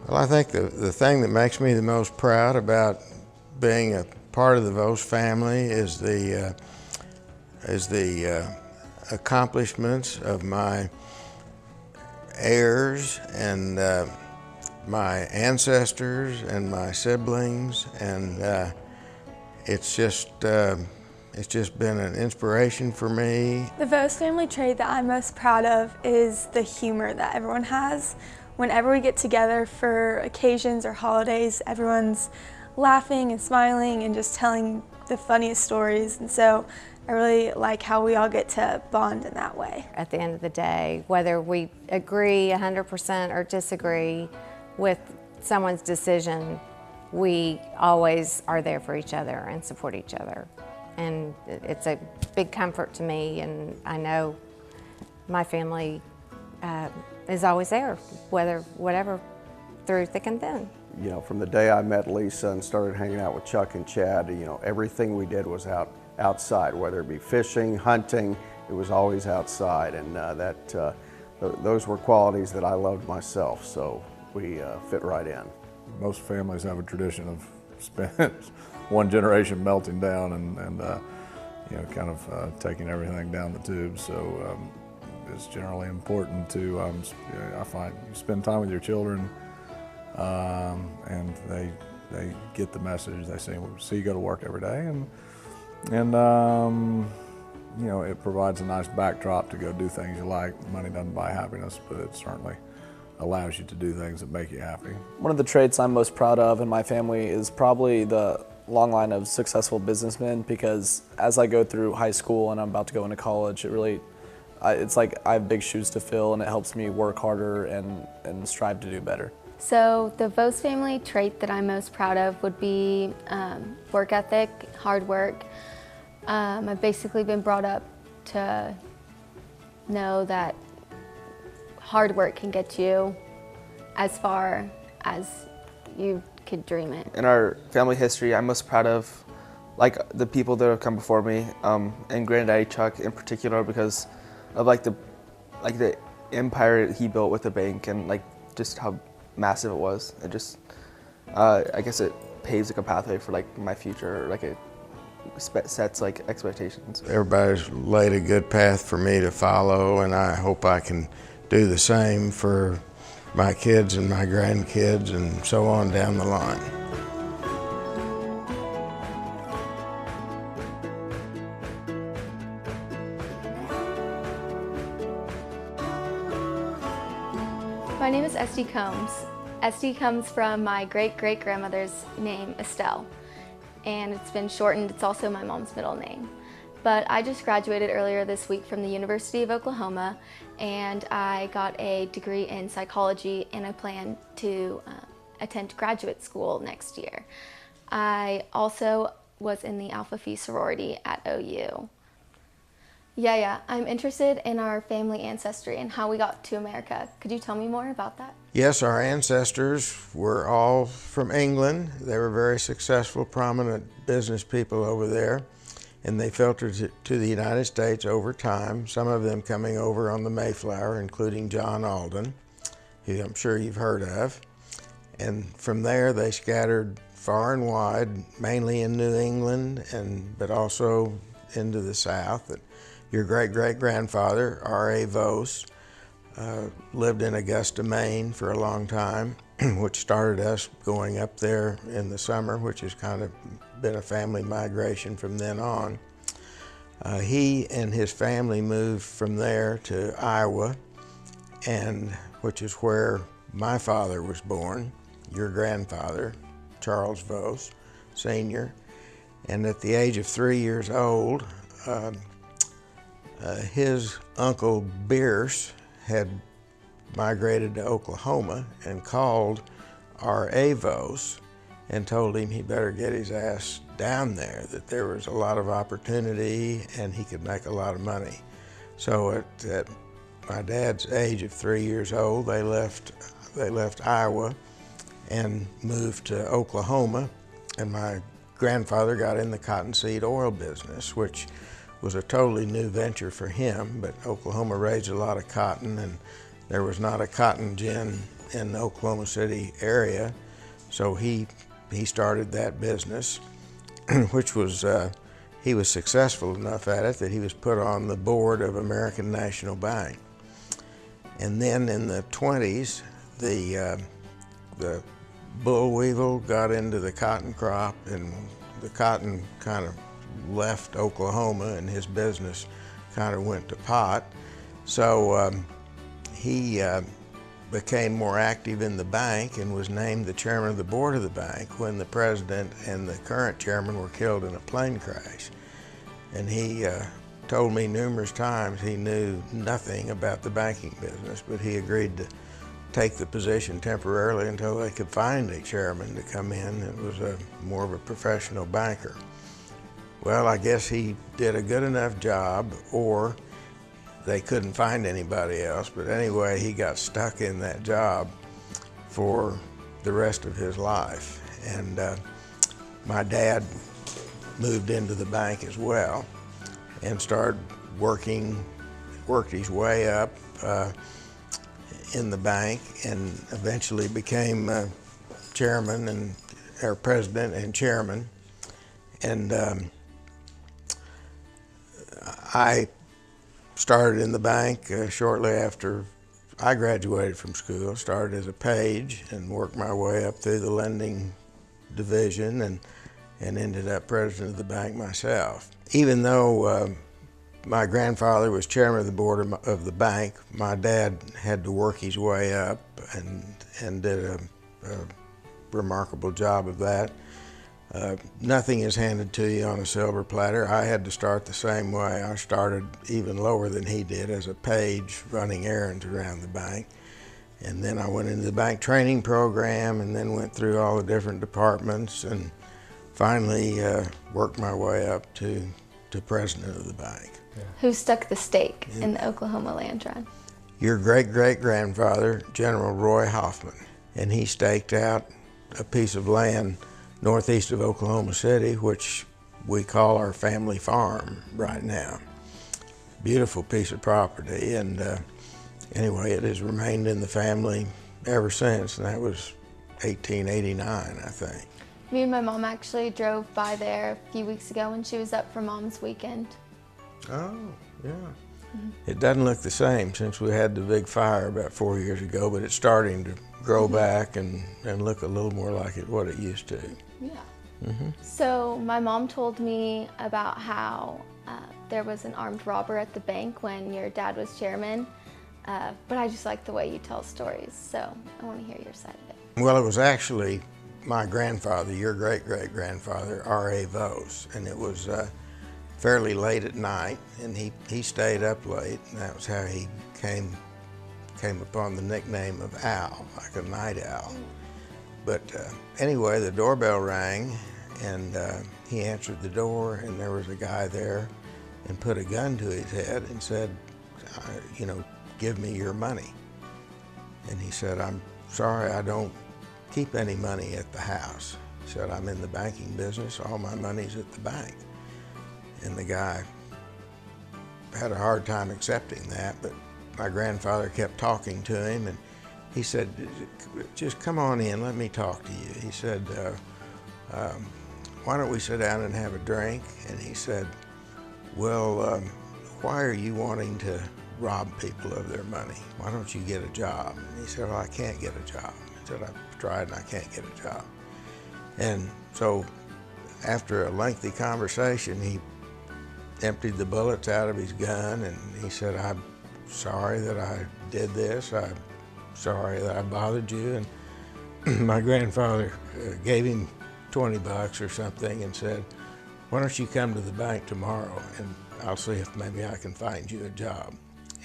Well, I think the thing that makes me the most proud about being a part of the Vose family is the accomplishments of my heirs and my ancestors and my siblings, and it's just been an inspiration for me. The Vose family trait that I'm most proud of is the humor that everyone has. Whenever we get together for occasions or holidays, everyone's laughing and smiling and just telling the funniest stories, and so I really like how we all get to bond in that way. At the end of the day, whether we agree 100% or disagree with someone's decision, we always are there for each other and support each other. And it's a big comfort to me, and I know my family is always there, whatever, through thick and thin. You know, from the day I met Lisa and started hanging out with Chuck and Chad, you know, everything we did was outside, whether it be fishing, hunting, it was always outside, and those were qualities that I loved myself, so we fit right in. Most families have a tradition of one generation melting down and you know, kind of taking everything down the tube. So it's generally important to, I find, you spend time with your children and they get the message. They say, well, see you go to work every day, and you know, it provides a nice backdrop to go do things you like. Money doesn't buy happiness, but it certainly allows you to do things that make you happy. One of the traits I'm most proud of in my family is probably the long line of successful businessmen, because as I go through high school and I'm about to go into college, it's like I have big shoes to fill, and it helps me work harder and strive to do better. So the Vose family trait that I'm most proud of would be work ethic, hard work. I've basically been brought up to know that hard work can get you as far as you could dream it. In our family history, I'm most proud of the people that have come before me, and Granddaddy Chuck in particular, because of the empire he built with the bank, and just how massive it was. It just I guess it paves a pathway for my future, it sets expectations. Everybody's laid a good path for me to follow, and I hope I can do the same for my kids and my grandkids and so on down the line. My name is Esty Combs. Esty comes from my great-great-grandmother's name, Estelle, and it's been shortened. It's also my mom's middle name. But I just graduated earlier this week from the University of Oklahoma, and I got a degree in psychology, and I plan to attend graduate school next year. I also was in the Alpha Phi sorority at OU. Yeah, I'm interested in our family ancestry and how we got to America. Could you tell me more about that? Yes, our ancestors were all from England. They were very successful, prominent business people over there, and they filtered to the United States over time, some of them coming over on the Mayflower, including John Alden, who I'm sure you've heard of. And from there they scattered far and wide, mainly in New England, but also into the South. Your great-great-grandfather, R.A. Vose, lived in Augusta, Maine for a long time, which started us going up there in the summer, which has kind of been a family migration from then on. He and his family moved from there to Iowa, which is where my father was born, your grandfather, Charles Vose, Sr. And at the age of 3 years old, his uncle Bierce had migrated to Oklahoma and called R.A. Vose and told him he better get his ass down there, that there was a lot of opportunity and he could make a lot of money. So at my dad's age of 3 years old, they left Iowa and moved to Oklahoma, and my grandfather got in the cottonseed oil business, which was a totally new venture for him, but Oklahoma raised a lot of cotton, and there was not a cotton gin in the Oklahoma City area. So he started that business, which was, he was successful enough at it that he was put on the board of American National Bank. And then in the 20s, the boll weevil got into the cotton crop, and the cotton kind of left Oklahoma and his business kind of went to pot. So he became more active in the bank and was named the chairman of the board of the bank when the president and the current chairman were killed in a plane crash. And he told me numerous times he knew nothing about the banking business, but he agreed to take the position temporarily until they could find a chairman to come in that was more of a professional banker. Well, I guess he did a good enough job, or they couldn't find anybody else, but anyway, he got stuck in that job for the rest of his life. And my dad moved into the bank as well and started worked his way up in the bank, and eventually became chairman or president and chairman. And I started in the bank shortly after I graduated from school. Started as a page and worked my way up through the lending division, and ended up president of the bank myself. Even though my grandfather was chairman of the board of the bank, my dad had to work his way up and did a remarkable job of that. Nothing is handed to you on a silver platter. I had to start the same way. I started even lower than he did as a page running errands around the bank. And then I went into the bank training program, and then went through all the different departments, and finally worked my way up to president of the bank. Who stuck the stake in the Oklahoma land run? Your great-great-grandfather, General Roy Hoffman, and he staked out a piece of land northeast of Oklahoma City, which we call our family farm right now. Beautiful piece of property, and anyway, it has remained in the family ever since, and that was 1889, I think. Me and my mom actually drove by there a few weeks ago when she was up for Mom's Weekend. Oh, yeah. It doesn't look the same since we had the big fire about 4 years ago, but it's starting to grow back and look a little more like what it used to. Yeah. So my mom told me about how there was an armed robber at the bank when your dad was chairman, but I just like the way you tell stories, so I want to hear your side of it. Well, it was actually my grandfather, your great-great-grandfather, R.A. Vose, and it was fairly late at night, and he stayed up late, and that was how he came upon the nickname of Owl, like a night owl. But anyway, the doorbell rang, and he answered the door, and there was a guy there, and put a gun to his head and said, you know, give me your money. And he said, I'm sorry, I don't keep any money at the house. He said, I'm in the banking business, all my money's at the bank. And the guy had a hard time accepting that, but my grandfather kept talking to him, and he said, just come on in, let me talk to you. He said, why don't we sit down and have a drink? And he said, well, why are you wanting to rob people of their money? Why don't you get a job? And he said, well, I can't get a job. He said, I've tried and I can't get a job. And so after a lengthy conversation, he emptied the bullets out of his gun, and he said, I'm sorry that I did this. I'm sorry that I bothered you. And my grandfather gave him 20 bucks or something and said, why don't you come to the bank tomorrow and I'll see if maybe I can find you a job.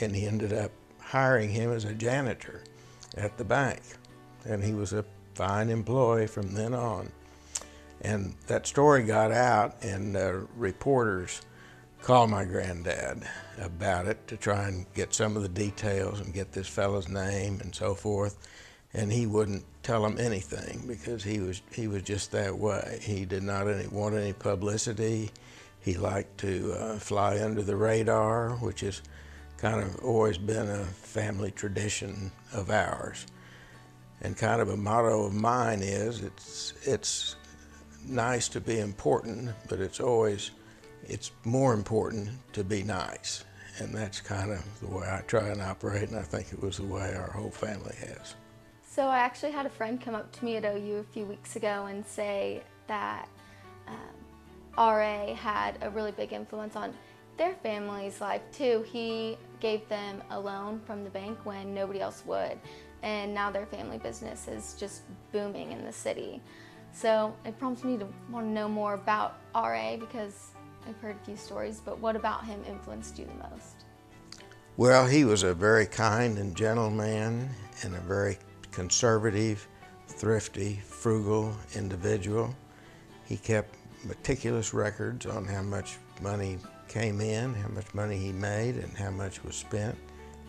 And he ended up hiring him as a janitor at the bank. And he was a fine employee from then on. And that story got out, and reporters called my granddad about it to try and get some of the details and get this fellow's name and so forth. And he wouldn't tell them anything because he was just that way. He did not want any publicity. He liked to fly under the radar, which has kind of always been a family tradition of ours. And kind of a motto of mine is, it's nice to be important, but it's more important to be nice. And that's kind of the way I try and operate, and I think it was the way our whole family has. So I actually had a friend come up to me at OU a few weeks ago and say that RA had a really big influence on their family's life too. He gave them a loan from the bank when nobody else would, and now their family business is just booming in the city. So it prompts me to want to know more about RA, because I've heard a few stories, but what about him influenced you the most? Well, he was a very kind and gentle man, and a very conservative, thrifty, frugal individual. He kept meticulous records on how much money came in, how much money he made, and how much was spent.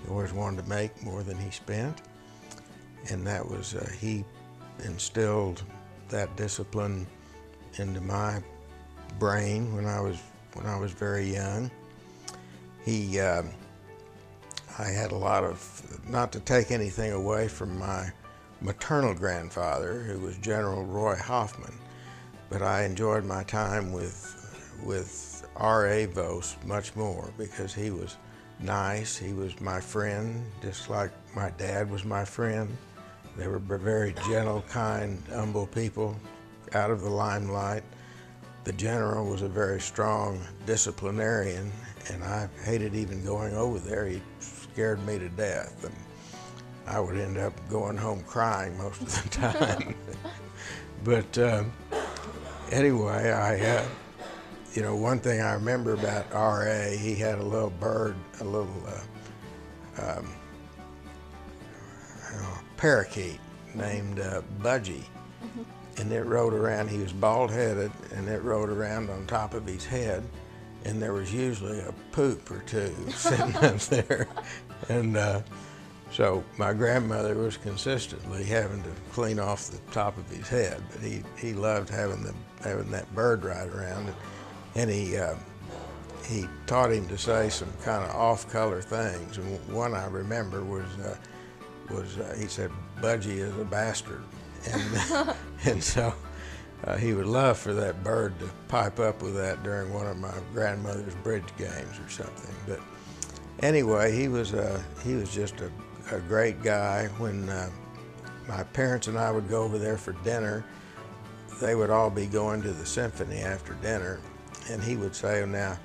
He always wanted to make more than he spent. And that was, he instilled that discipline into my brain when I was very young. I had a lot of, not to take anything away from my maternal grandfather, who was General Roy Hoffman, but I enjoyed my time with R.A. Vose much more, because he was nice, he was my friend, just like my dad was my friend. They were very gentle, kind, humble people, out of the limelight. The general was a very strong disciplinarian, and I hated even going over there. He scared me to death, and I would end up going home crying most of the time. But anyway, you know, one thing I remember about R.A., he had a little bird, a little parakeet named Budgie. And it rode around, he was bald-headed, and it rode around on top of his head, and there was usually a poop or two sitting up there. And so my grandmother was consistently having to clean off the top of his head, but he loved having that bird ride around. And he taught him to say some kind of off-color things. And one I remember was he said, "Budgie is a bastard." And so he would love for that bird to pipe up with that during one of my grandmother's bridge games or something. But anyway, he was just a great guy. When my parents and I would go over there for dinner, they would all be going to the symphony after dinner, and he would say, "Now,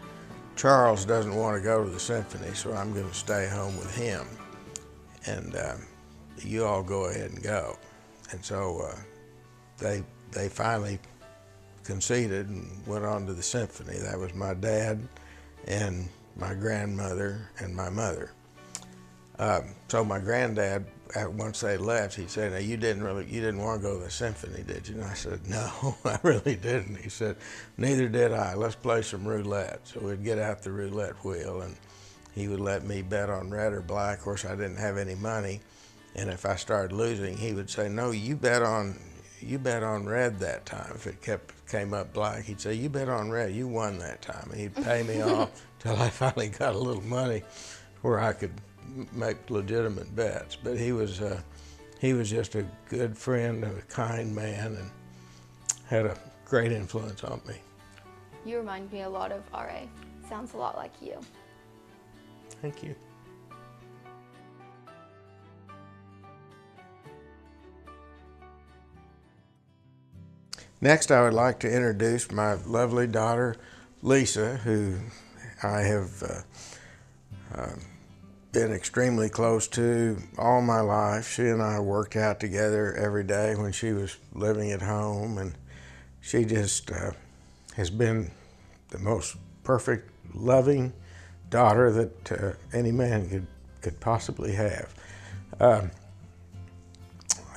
Charles doesn't want to go to the symphony, so I'm going to stay home with him, and you all go ahead and go." And so they finally conceded and went on to the symphony. That was my dad and my grandmother and my mother. So my granddad, once they left, he said, "Now you didn't want to go to the symphony, did you?" And I said, "No, I really didn't." He said, "Neither did I. Let's play some roulette." So we'd get out the roulette wheel, and he would let me bet on red or black. Of course, I didn't have any money. And if I started losing, he would say, "No, you bet on red that time." If it came up black, he'd say, "You bet on red, you won that time." And he'd pay me off till I finally got a little money where I could make legitimate bets. But he was just a good friend, a kind man, and had a great influence on me. You remind me a lot of R.A. Sounds a lot like you. Thank you. Next, I would like to introduce my lovely daughter, Lisa, who I have been extremely close to all my life. She and I worked out together every day when she was living at home, and she just has been the most perfect, loving daughter that any man could possibly have. I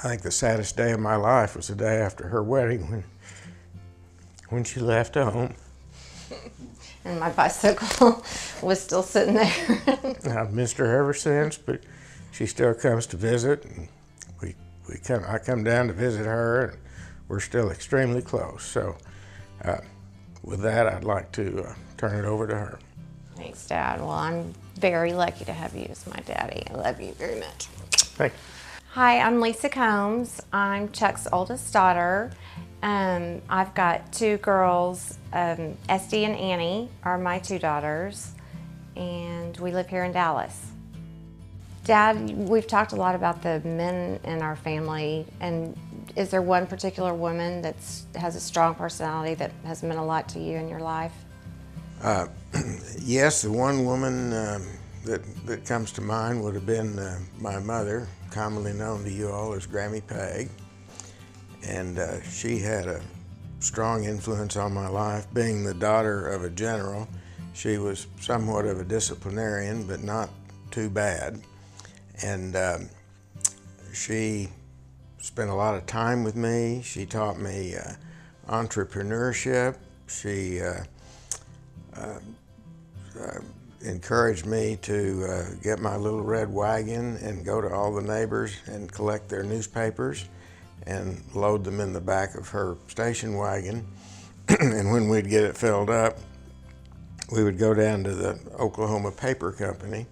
think the saddest day of my life was the day after her wedding when she left home. And my bicycle was still sitting there. I've missed her ever since, but she still comes to visit, and I come down to visit her, and we're still extremely close. So with that, I'd like to turn it over to her. Thanks, Dad. Well, I'm very lucky to have you as my daddy. I love you very much. Thank you. Hi, I'm Lisa Combs. I'm Chuck's oldest daughter. I've got two girls, Esty and Annie are my two daughters, and we live here in Dallas. Dad, we've talked a lot about the men in our family, and is there one particular woman that has a strong personality that has meant a lot to you in your life? Yes, the one woman that comes to mind would have been my mother, commonly known to you all as Grammy Peg. And she had a strong influence on my life. Being the daughter of a general, she was somewhat of a disciplinarian, but not too bad. And she spent a lot of time with me. She taught me entrepreneurship. She encouraged me to get my little red wagon and go to all the neighbors and collect their newspapers and load them in the back of her station wagon. And when we'd get it filled up, we would go down to the Oklahoma Paper Company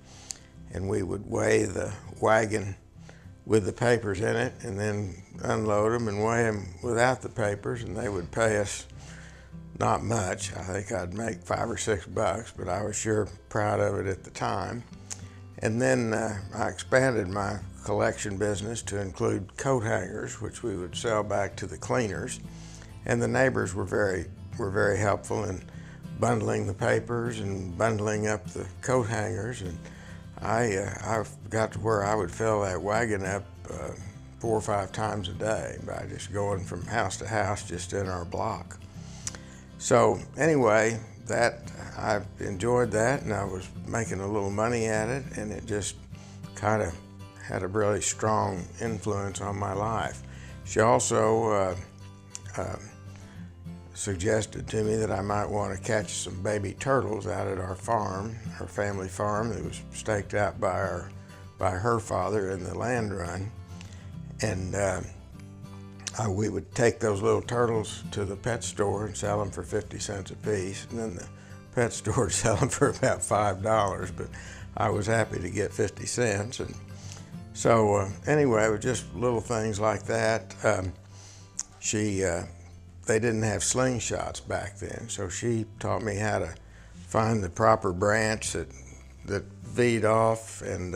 and we would weigh the wagon with the papers in it and then unload them and weigh them without the papers, and they would pay us not much. I think I'd make $5 or $6, but I was sure proud of it at the time. And then I expanded my collection business to include coat hangers, which we would sell back to the cleaners. And the neighbors were very helpful in bundling the papers and bundling up the coat hangers. And I got to where I would fill that wagon up 4 or 5 times a day by just going from house to house just in our block. So anyway, I enjoyed that, and I was making a little money at it, and it just kind of had a really strong influence on my life. She also suggested to me that I might want to catch some baby turtles out at our farm, our family farm that was staked out by her father in the land run. And we would take those little turtles to the pet store and sell them for 50 cents a piece, and then the pet store would sell them for about $5, but I was happy to get 50 cents. And so anyway, it was just little things like that. They didn't have slingshots back then, so she taught me how to find the proper branch that V'd off, and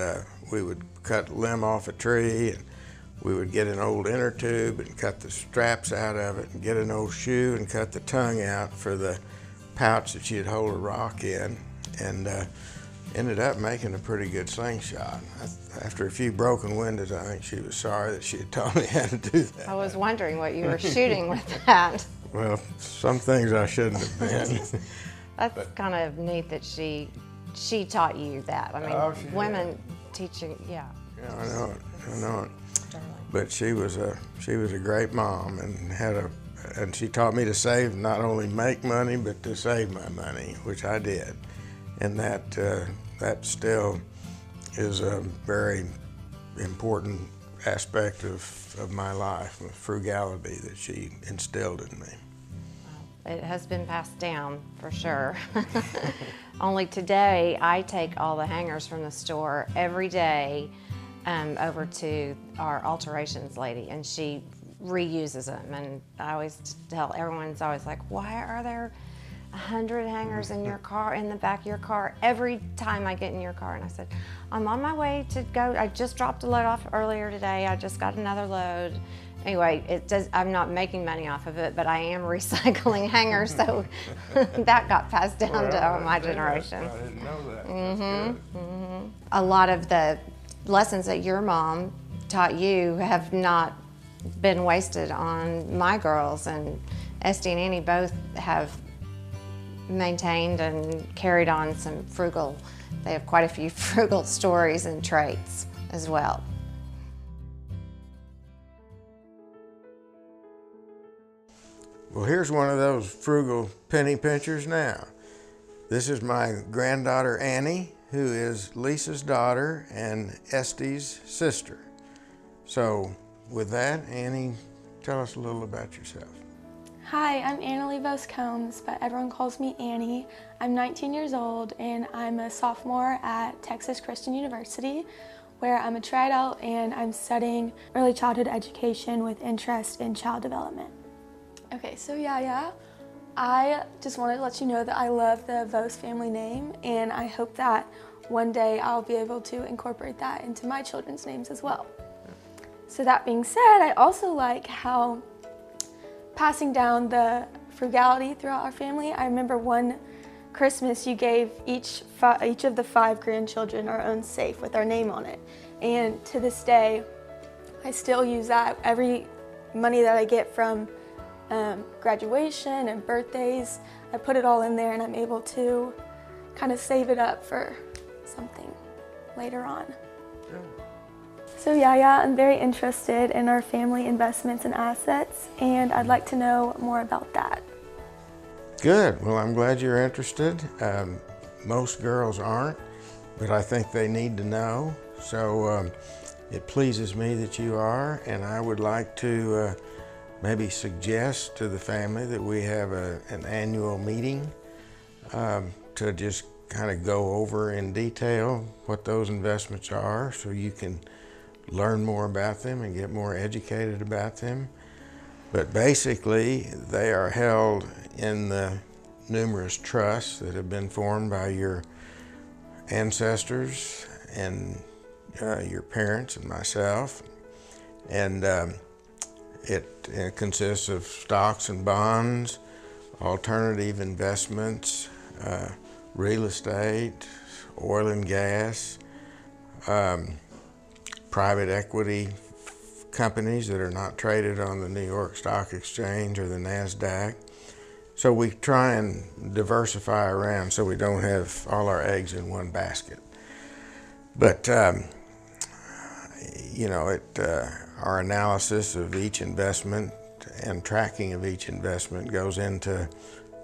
we would cut a limb off a tree, and we would get an old inner tube and cut the straps out of it, and get an old shoe and cut the tongue out for the pouch that she'd hold a rock in, and ended up making a pretty good slingshot. After a few broken windows, I think she was sorry that she had taught me how to do that. I was wondering what you were shooting with that. Well, some things I shouldn't have been. That's kind of neat that she taught you that. I mean, women teaching, yeah. Yeah, I know it. Darling. But she was a great mom, and she taught me to save, not only make money, but to save my money, which I did. And that still is a very important aspect of my life, the frugality that she instilled in me. It has been passed down for sure. Only today, I take all the hangers from the store every day over to our alterations lady, and she reuses them. And I always tell everyone's always like, why are there 100 hangers in your car, in the back of your car, every time I get in your car? And I said, I'm on my way to go. I just dropped a load off earlier today. I just got another load. Anyway, I'm not making money off of it, but I am recycling hangers, so that got passed down to my generation. I didn't know that. Mm-hmm. A lot of the lessons that your mom taught you have not been wasted on my girls, and Esty and Annie both have maintained and carried on some frugal, they have quite a few frugal stories and traits as well. Well, here's one of those frugal penny pinchers now. This is my granddaughter Annie, who is Lisa's daughter and Esty's sister. So with that, Annie, tell us a little about yourself. Hi, I'm Annalie Vose Combs, but everyone calls me Annie. I'm 19 years old and I'm a sophomore at Texas Christian University, where I'm a triadult and I'm studying early childhood education with interest in child development. Okay, so Yaya, I just wanted to let you know that I love the Vose family name, and I hope that one day I'll be able to incorporate that into my children's names as well. So that being said, I also like how passing down the frugality throughout our family. I remember one Christmas you gave each of the 5 grandchildren our own safe with our name on it. And to this day, I still use that. Every money that I get from graduation and birthdays, I put it all in there, and I'm able to kind of save it up for something later on. So Yaya, I'm very interested in our family investments and assets, and I'd like to know more about that. Good. Well, I'm glad you're interested. Most girls aren't, but I think they need to know. So it pleases me that you are, and I would like to maybe suggest to the family that we have an annual meeting to just kind of go over in detail what those investments are, so you can learn more about them and get more educated about them. But basically, they are held in the numerous trusts that have been formed by your ancestors and your parents and myself. And it consists of stocks and bonds, alternative investments, real estate, oil and gas, private equity companies that are not traded on the New York Stock Exchange or the NASDAQ. So we try and diversify around so we don't have all our eggs in one basket. But you know, our analysis of each investment and tracking of each investment goes into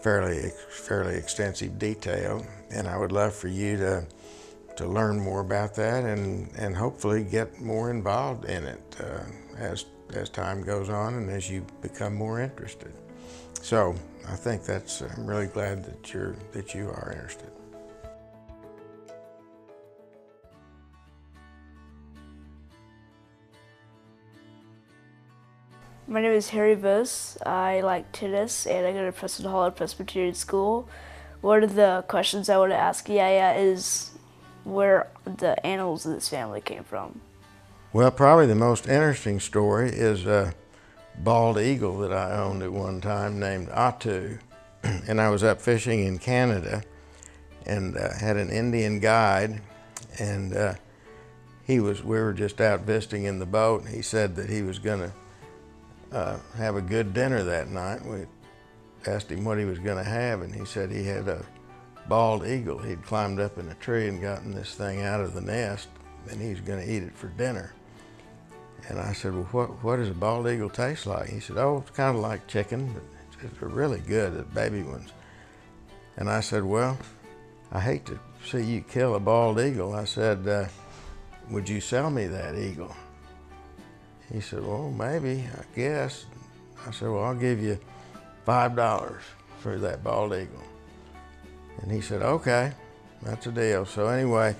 fairly extensive detail, and I would love for you to learn more about that and hopefully get more involved in it as time goes on and as you become more interested. So I think I'm really glad that you are interested. My name is Harry Vose. I like tennis and I go to Preston Holland Presbyterian School. One of the questions I want to ask Yaya is where the animals of this family came from. Well, probably the most interesting story is a bald eagle that I owned at one time named Atu. And I was up fishing in Canada and had an Indian guide, and we were just out visiting in the boat, and he said that he was going to have a good dinner that night. We asked him what he was going to have, and he said he had a bald eagle. He'd climbed up in a tree and gotten this thing out of the nest, and he was going to eat it for dinner. And I said, well, what does a bald eagle taste like? He said, oh, it's kind of like chicken, but it's really good, the baby ones. And I said, well, I hate to see you kill a bald eagle. I said, would you sell me that eagle? He said, well, maybe, I guess. I said, well, I'll give you $5 for that bald eagle. And he said, okay, that's a deal. So anyway,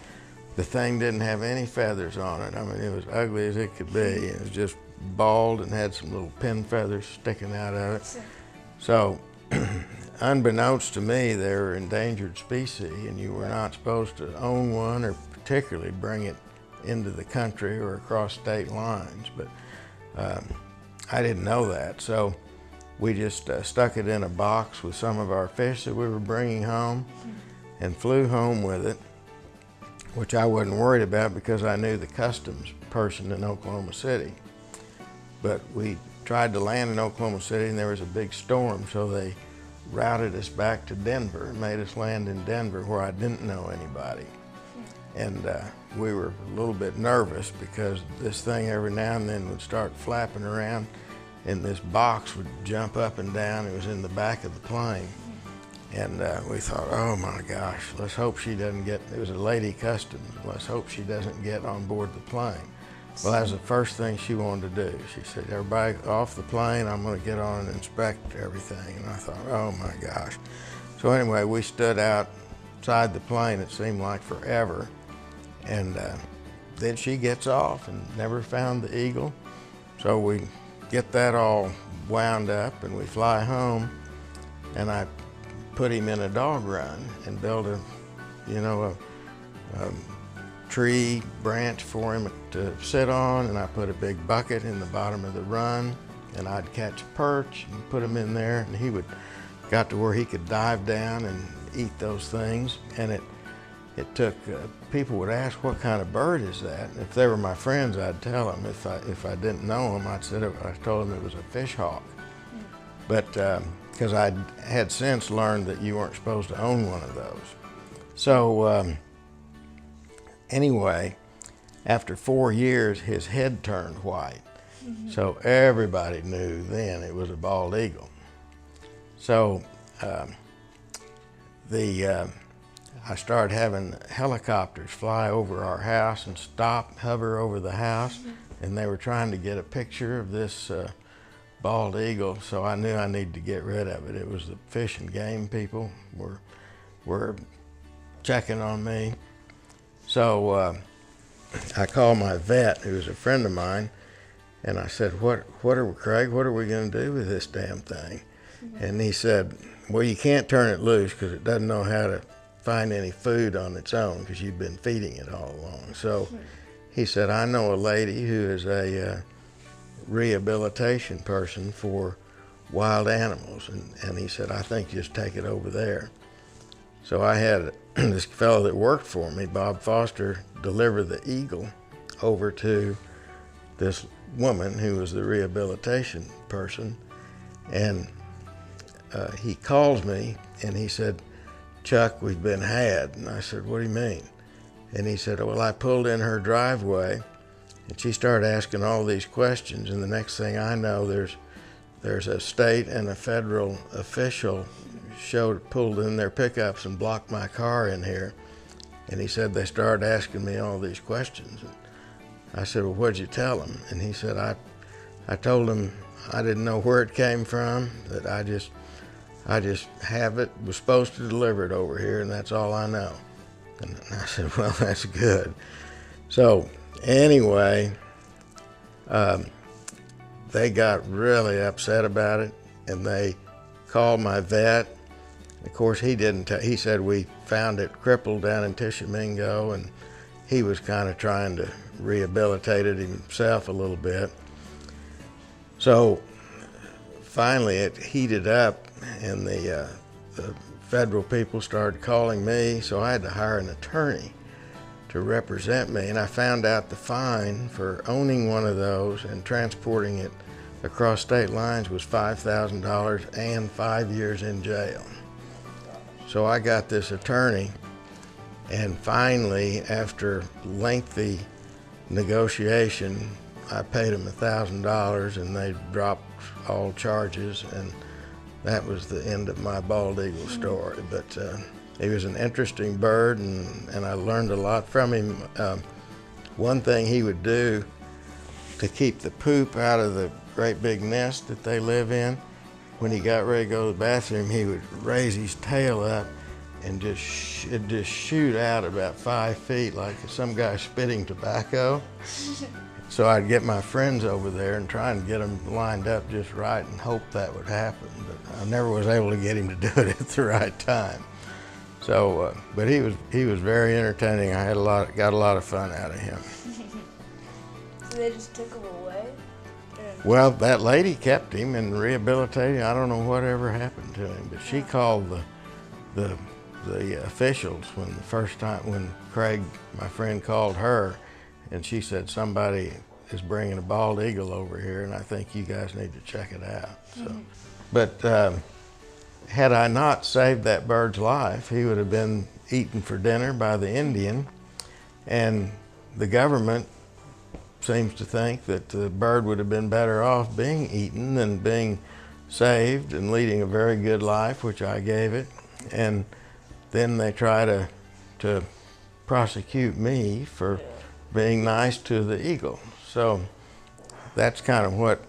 the thing didn't have any feathers on it. I mean, it was ugly as it could be. It was just bald and had some little pin feathers sticking out of it. So unbeknownst to me, they were endangered species, and you were not supposed to own one or particularly bring it into the country or across state lines. But I didn't know that. So we just stuck it in a box with some of our fish that we were bringing home and flew home with it, which I wasn't worried about because I knew the customs person in Oklahoma City. But we tried to land in Oklahoma City and there was a big storm, so they routed us back to Denver and made us land in Denver where I didn't know anybody. And we were a little bit nervous because this thing every now and then would start flapping around and this box would jump up and down. It was in the back of the plane. And we thought, oh my gosh, let's hope she doesn't get, it was a lady customs, let's hope she doesn't get on board the plane. Well, that was the first thing she wanted to do. She said, everybody off the plane, I'm gonna get on and inspect everything. And I thought, oh my gosh. So anyway, we stood outside the plane, it seemed like forever. And then she gets off and never found the eagle. So we get that all wound up and we fly home, and I put him in a dog run and build a tree branch for him to sit on, and I put a big bucket in the bottom of the run, and I'd catch a perch and put him in there, and he got to where he could dive down and eat those things. And it took, people would ask, what kind of bird is that? And if they were my friends, I'd tell them. If I didn't know them, I told them it was a fish hawk. But because I had since learned that you weren't supposed to own one of those. So anyway, after 4 years, his head turned white. So everybody knew then it was a bald eagle. So I started having helicopters fly over our house and hover over the house, and they were trying to get a picture of this bald eagle, so I knew I needed to get rid of it. It was the Fish and Game people were checking on me. So I called my vet, who was a friend of mine, and I said, Craig, what are we going to do with this damn thing? And he said, well, you can't turn it loose because it doesn't know how to find any food on its own because you've been feeding it all along. So he said, I know a lady who is a rehabilitation person for wild animals. And he said, I think just take it over there. So I had this fellow that worked for me, Bob Foster, deliver the eagle over to this woman who was the rehabilitation person. And he calls me and he said, Chuck, we've been had. And I said, what do you mean? And he said, well, I pulled in her driveway and she started asking all these questions, and the next thing I know, there's a state and a federal official pulled in their pickups and blocked my car in here. And he said they started asking me all these questions. And I said, well, what'd you tell them? And he said, I told them I didn't know where it came from, that I just was supposed to deliver it over here, and that's all I know. And I said, well, that's good. So anyway, they got really upset about it, and they called my vet. Of course, he didn't he said we found it crippled down in Tishomingo, and he was kind of trying to rehabilitate it himself a little bit. So finally it heated up, and the federal people started calling me, so I had to hire an attorney to represent me, and I found out the fine for owning one of those and transporting it across state lines was $5,000 and 5 years in jail. So I got this attorney, and finally, after lengthy negotiation, I paid them $1,000 and they dropped all charges, and that was the end of my bald eagle story. But he was an interesting bird, and I learned a lot from him. One thing he would do to keep the poop out of the great big nest that they live in, when he got ready to go to the bathroom, he would raise his tail up and it'd just shoot out about 5 feet like some guy spitting tobacco. So I'd get my friends over there and try and get them lined up just right and hope that would happen. But I never was able to get him to do it at the right time. So, but he was very entertaining. I got a lot of fun out of him. So they just took him away? Well, that lady kept him and rehabilitated him. I don't know whatever happened to him, but she called the officials when Craig, my friend, called her, and she said somebody is bringing a bald eagle over here, and I think you guys need to check it out. So, but had I not saved that bird's life, he would have been eaten for dinner by the Indian, and the government seems to think that the bird would have been better off being eaten than being saved and leading a very good life, which I gave it. And then they try to prosecute me for being nice to the eagle. So that's kind of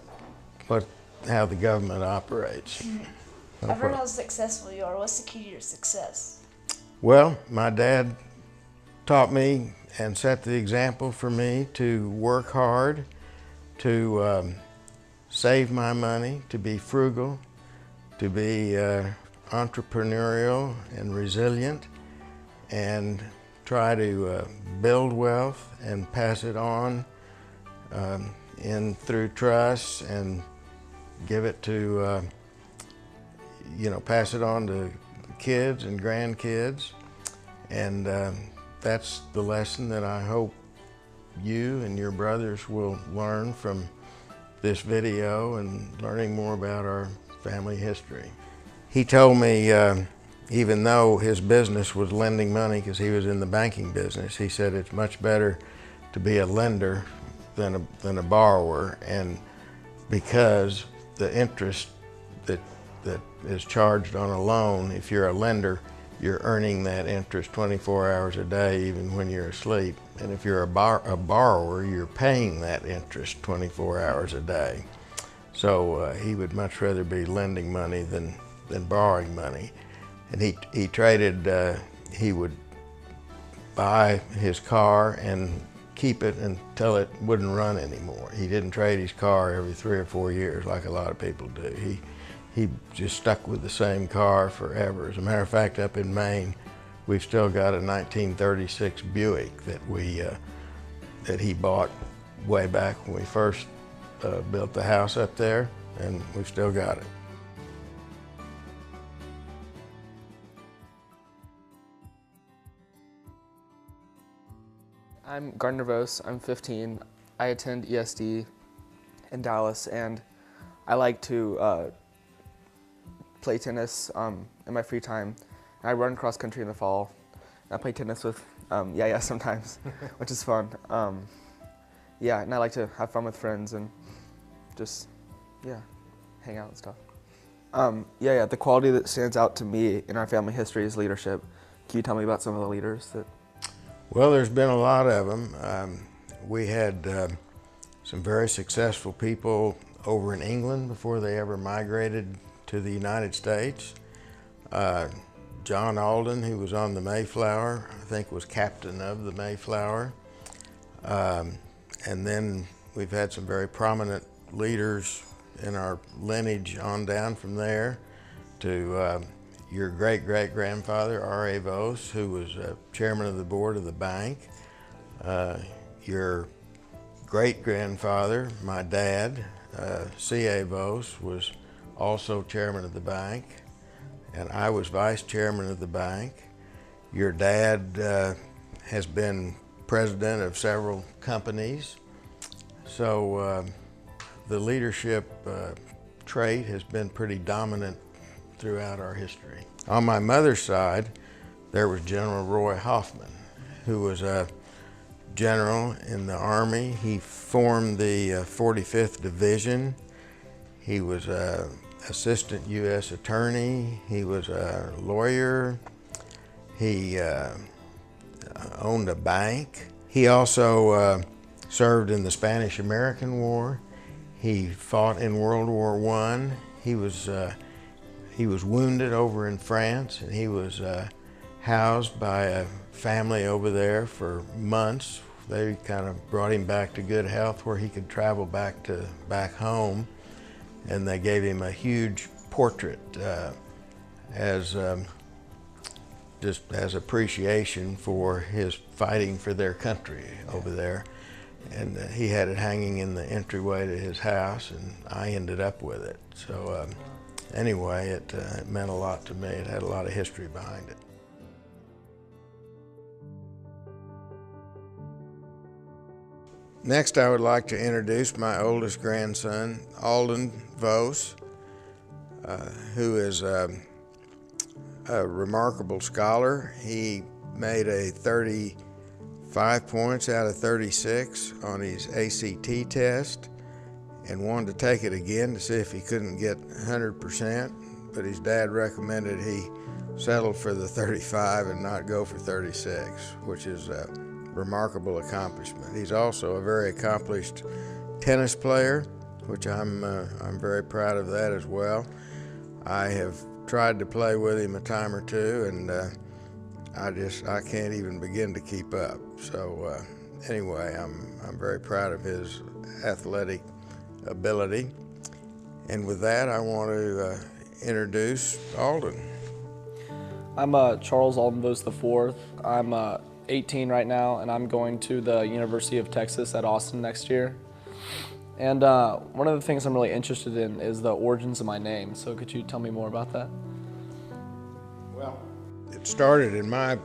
how the government operates. I've heard how successful you are. What's the key to your success? Well, my dad taught me and set the example for me to work hard, to save my money, to be frugal, to be entrepreneurial and resilient, and try to build wealth and pass it on through trusts, and give it to, pass it on to kids and grandkids. And that's the lesson that I hope you and your brothers will learn from this video and learning more about our family history. He told me, even though his business was lending money because he was in the banking business, he said it's much better to be a lender than a borrower, and because the interest that is charged on a loan, if you're a lender, you're earning that interest 24 hours a day, even when you're asleep. And if you're a borrower, you're paying that interest 24 hours a day. So he would much rather be lending money than borrowing money. And he traded, he would buy his car and keep it until it wouldn't run anymore. He didn't trade his car every 3 or 4 years like a lot of people do. He just stuck with the same car forever. As a matter of fact, up in Maine, we've still got a 1936 Buick that he bought way back when we first built the house up there, and we've still got it. I'm Gardner Vose. I'm 15. I attend ESD in Dallas, and I like to play tennis in my free time. I run cross country in the fall. I play tennis with Yaya sometimes, which is fun. Yeah, and I like to have fun with friends and just, hang out and stuff. The quality that stands out to me in our family history is leadership. Can you tell me about some of the leaders that? Well, there's been a lot of them. We had some very successful people over in England before they ever migrated to the United States. John Alden, who was on the Mayflower, I think was captain of the Mayflower. And then we've had some very prominent leaders in our lineage on down from there to your great-great-grandfather, R.A. Vose, who was chairman of the board of the bank. Your great-grandfather, my dad, C.A. Vose, was also chairman of the bank, and I was vice chairman of the bank. Your dad has been president of several companies. So the leadership trait has been pretty dominant throughout our history. On my mother's side, there was General Roy Hoffman, who was a general in the Army. He formed the 45th Division. He was an assistant U.S. attorney. He was a lawyer. He owned a bank. He also served in the Spanish-American War. He fought in World War I. He was wounded over in France, and he was housed by a family over there for months. They kind of brought him back to good health where he could travel back home, and they gave him a huge portrait just as appreciation for his fighting for their country over there. And he had it hanging in the entryway to his house, and I ended up with it. So anyway, it meant a lot to me. It had a lot of history behind it. Next, I would like to introduce my oldest grandson, Alden Vose, who is a remarkable scholar. He made a 35 points out of 36 on his ACT test and wanted to take it again to see if he couldn't get 100%, but his dad recommended he settle for the 35 and not go for 36, which is a remarkable accomplishment. He's also a very accomplished tennis player, which I'm very proud of that as well. I have tried to play with him a time or two, and I can't even begin to keep up. So anyway, I'm very proud of his athletic ability. And with that, I want to introduce Alden. I'm Charles Alden Vose IV. I'm 18 right now, and I'm going to the University of Texas at Austin next year. And one of the things I'm really interested in is the origins of my name. So could you tell me more about that? Well, it started to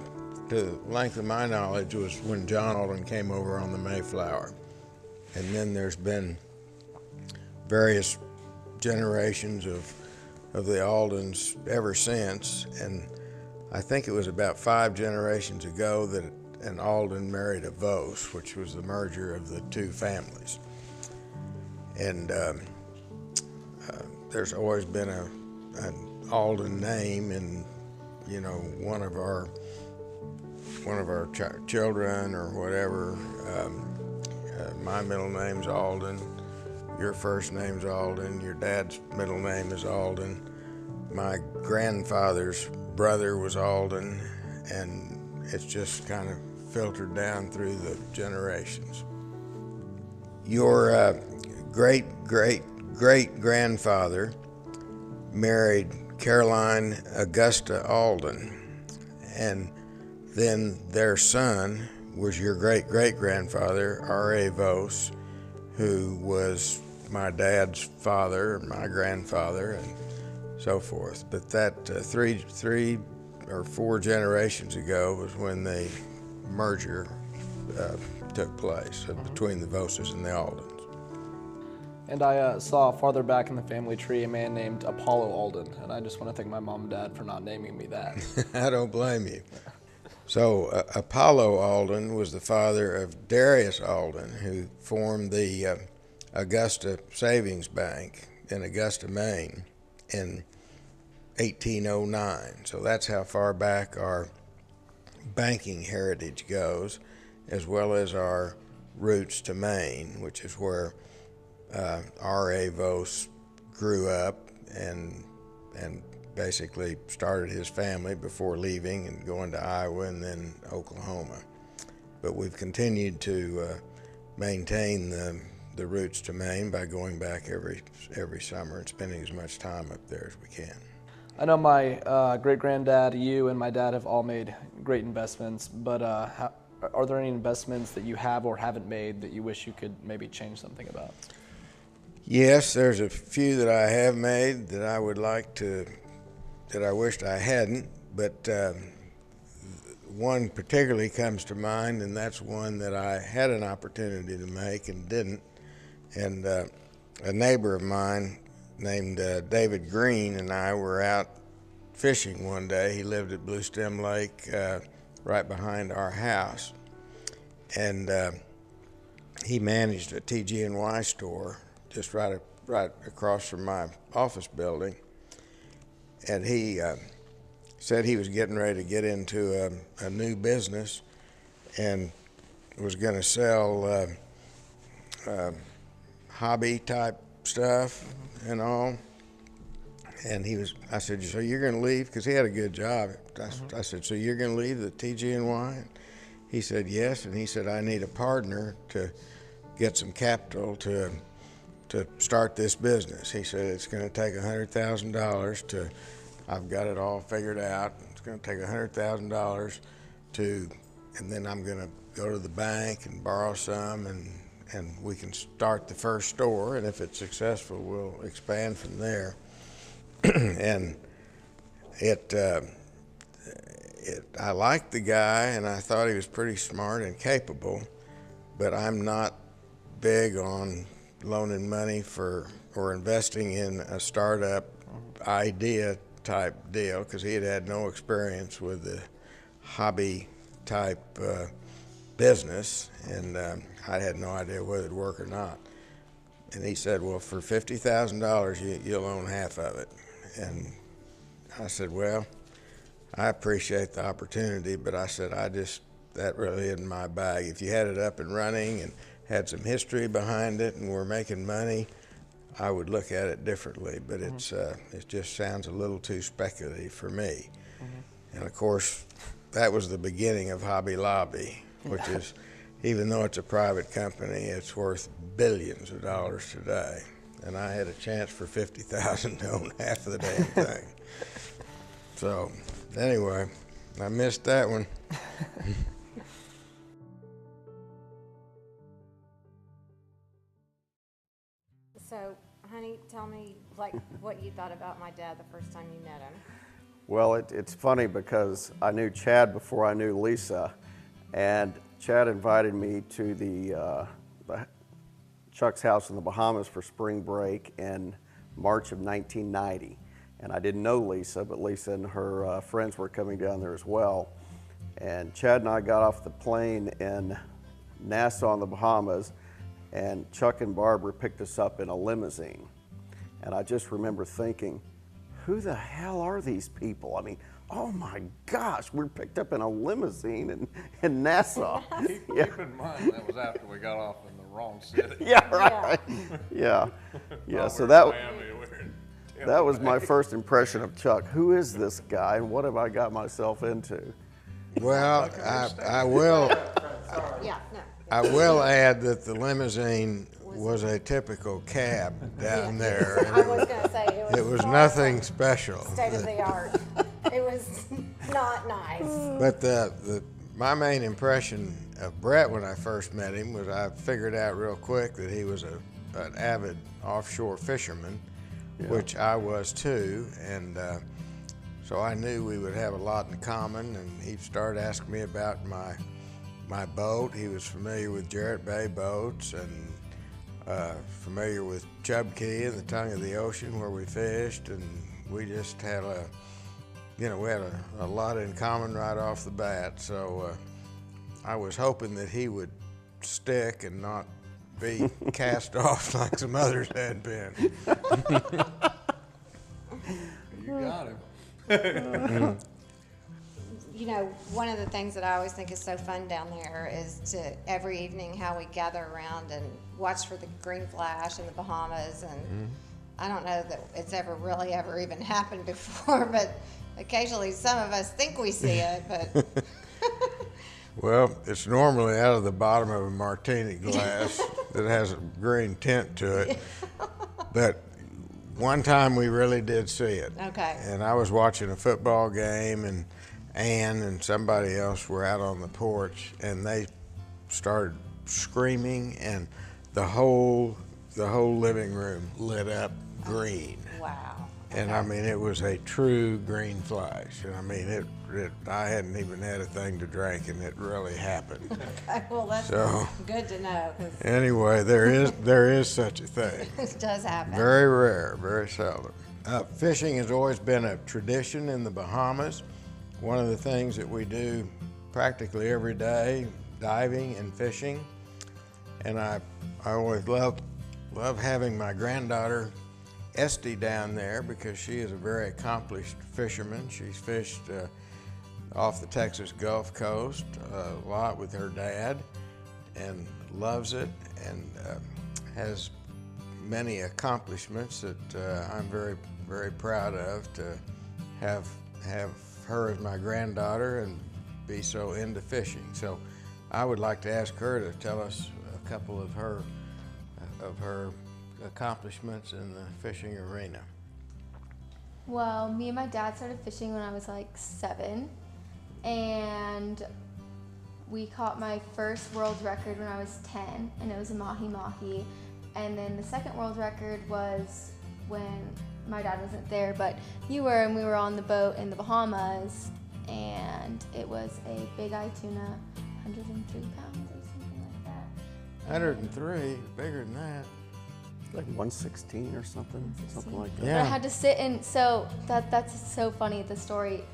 the length of my knowledge, was when John Alden came over on the Mayflower. And then there's been various generations of the Aldens ever since. And I think it was about 5 generations ago that an Alden married a Vose, which was the merger of the 2 families. And there's always been an Alden name in, one of our children or whatever. My middle name's Alden. Your first name's Alden. Your dad's middle name is Alden. My grandfather's brother was Alden, and it's just kind of filtered down through the generations. Your great-great-great-grandfather married Caroline Augusta Alden, and then their son was your great-great-grandfather, R.A. Vose, who was my dad's father, my grandfather, and so forth. But that 3 or 4 generations ago was when the merger took place between the Voses and the Aldens. And I saw farther back in the family tree a man named Apollo Alden, and I just want to thank my mom and dad for not naming me that. I don't blame you. So Apollo Alden was the father of Darius Alden, who formed the Augusta Savings Bank in Augusta, Maine in 1809. So that's how far back our banking heritage goes, as well as our roots to Maine, which is where R.A. Vose grew up and basically started his family before leaving and going to Iowa and then Oklahoma. But we've continued to maintain the roots to Maine by going back every summer and spending as much time up there as we can. I know my great-granddad, you, and my dad have all made great investments, but are there any investments that you have or haven't made that you wish you could maybe change something about? Yes, there's a few that I have made that I would like to, that I wished I hadn't, but one particularly comes to mind, and that's one that I had an opportunity to make and didn't. And a neighbor of mine named David Green and I were out fishing one day. He lived at Blue Stem Lake right behind our house. And he managed a TG&Y store just right across from my office building. And he said he was getting ready to get into a new business and was going to sell hobby type stuff and all. And I said, so you're going to leave? Because he had a good job. I said, so you're going to leave the TG&Y? He said, yes. And he said, I need a partner to get some capital to start this business. He said, it's going to take $100,000 to, I've got it all figured out. It's going to take $100,000 and then I'm going to go to the bank and borrow some and we can start the first store, and if it's successful, we'll expand from there. And I liked the guy, and I thought he was pretty smart and capable, but I'm not big on loaning money or investing in a startup idea type deal, because he had no experience with the hobby type business, and I had no idea whether it'd work or not. And he said, well, for $50,000, you'll own half of it. And I said, well, I appreciate the opportunity, but I said, that really isn't my bag. If you had it up and running and had some history behind it and were making money, I would look at it differently, but it just sounds a little too speculative for me. And of course, that was the beginning of Hobby Lobby, which is, even though it's a private company, it's worth billions of dollars today. And I had a chance for $50,000 to own half of the damn thing. So, anyway, I missed that one. So, honey, tell me like what you thought about my dad the first time you met him. Well, it's funny because I knew Chad before I knew Lisa, and Chad invited me to the Chuck's house in the Bahamas for spring break in March of 1990. And I didn't know Lisa, but Lisa and her friends were coming down there as well. And Chad and I got off the plane in Nassau in the Bahamas, and Chuck and Barbara picked us up in a limousine. And I just remember thinking, who the hell are these people? I mean, oh my gosh, we're picked up in a limousine in Nassau. Keep in mind, that was after we got off in the wrong city. Yeah, right. Yeah. Yeah, so that was my first impression of Chuck. Who is this guy and what have I got myself into? Well, I will add that the limousine was a typical cab down there. I was going to say It was nothing special. State of the art. It was not nice. But my main impression of Brett when I first met him was I figured out real quick that he was an avid offshore fisherman, which I was too, and so I knew we would have a lot in common. And he started asking me about my boat. He was familiar with Jarrett Bay boats and familiar with Chub Key and the tongue of the ocean where we fished, and we just had a lot in common right off the bat. So I was hoping that he would stick and not be cast off like some others had been. You got him. You know, one of the things that I always think is so fun down there is to every evening how we gather around and watch for the green flash in the Bahamas. And I don't know that it's ever even happened before, but occasionally some of us think we see it. But Well, it's normally out of the bottom of a martini glass that has a green tint to it. But one time we really did see it. Okay. And I was watching a football game, and Ann and somebody else were out on the porch, and they started screaming, and the whole living room lit up green. wow. And I mean, it was a true green flash. And I mean, I hadn't even had a thing to drink, and it really happened. Okay, well, that's So- good to know, 'cause Anyway, there is such a thing. it does happen. Very rare, very seldom. Fishing has always been a tradition in the Bahamas. One of the things that we do practically every day, diving and fishing. And I always love having my granddaughter Esty down there because she is a very accomplished fisherman. She's fished off the Texas Gulf Coast a lot with her dad and loves it, and has many accomplishments that I'm very, very proud of, to have her as my granddaughter and be so into fishing. So I would like to ask her to tell us a couple of her accomplishments in the fishing arena. Well, me and my dad started fishing when I was like 7, and we caught my first world record when I was 10, and it was a mahi-mahi. And then the second world record was when my dad wasn't there, but you were, and we were on the boat in the Bahamas, and it was a big eye tuna, 103 pounds or something like that. 103, bigger than that. Like 116 or something like that. Yeah. But I had to sit in, so that's so funny, the story.